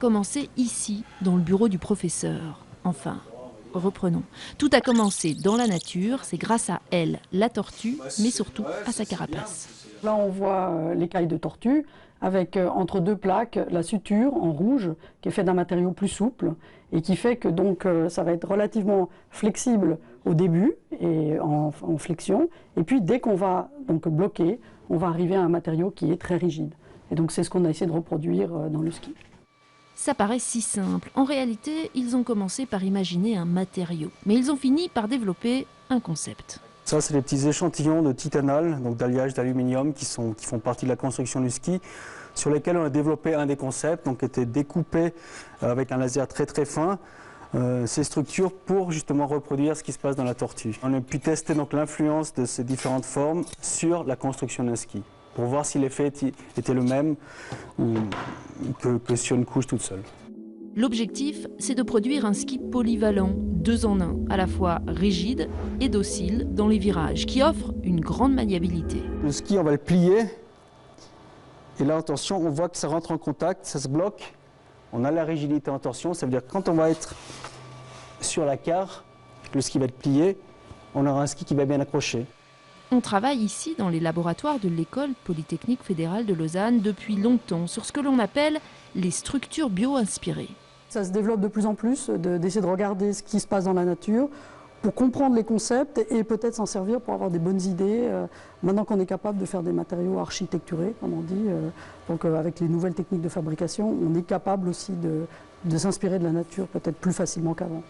Commencé ici, dans le bureau du professeur. Enfin, reprenons. Tout a commencé dans la nature, c'est grâce à elle, la tortue, mais surtout à sa carapace. Là, on voit l'écaille de tortue avec entre deux plaques la suture en rouge qui est faite d'un matériau plus souple et qui fait que donc ça va être relativement flexible au début et en flexion. Et puis dès qu'on va donc bloquer, on va arriver à un matériau qui est très rigide. Et donc c'est ce qu'on a essayé de reproduire dans le ski. Ça paraît si simple. En réalité, ils ont commencé par imaginer un matériau, mais ils ont fini par développer un concept. Ça, c'est des petits échantillons de titanal, donc d'alliage d'aluminium qui font partie de la construction du ski, sur lesquels on a développé un des concepts, donc qui était découpé avec un laser très très fin, ces structures pour justement reproduire ce qui se passe dans la tortue. On a pu tester donc l'influence de ces différentes formes sur la construction d'un ski, pour voir si l'effet était le même que sur une couche toute seule. L'objectif, c'est de produire un ski polyvalent, 2 en 1, à la fois rigide et docile dans les virages, qui offre une grande maniabilité. Le ski, on va le plier, et là, attention, on voit que ça rentre en contact, ça se bloque. On a la rigidité en torsion, ça veut dire que quand on va être sur la carre, le ski va être plié, on aura un ski qui va bien accrocher. On travaille ici dans les laboratoires de l'École Polytechnique Fédérale de Lausanne depuis longtemps sur ce que l'on appelle les structures bio-inspirées. Ça se développe de plus en plus, d'essayer de regarder ce qui se passe dans la nature pour comprendre les concepts et peut-être s'en servir pour avoir des bonnes idées. Maintenant qu'on est capable de faire des matériaux architecturés, comme on dit, donc avec les nouvelles techniques de fabrication, on est capable aussi de s'inspirer de la nature peut-être plus facilement qu'avant.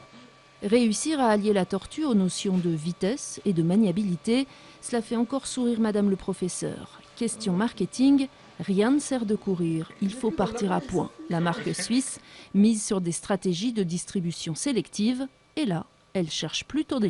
Réussir à allier la tortue aux notions de vitesse et de maniabilité, cela fait encore sourire Madame le professeur. Question marketing, rien ne sert de courir, il faut partir à point. La marque suisse mise sur des stratégies de distribution sélective, et là, elle cherche plutôt des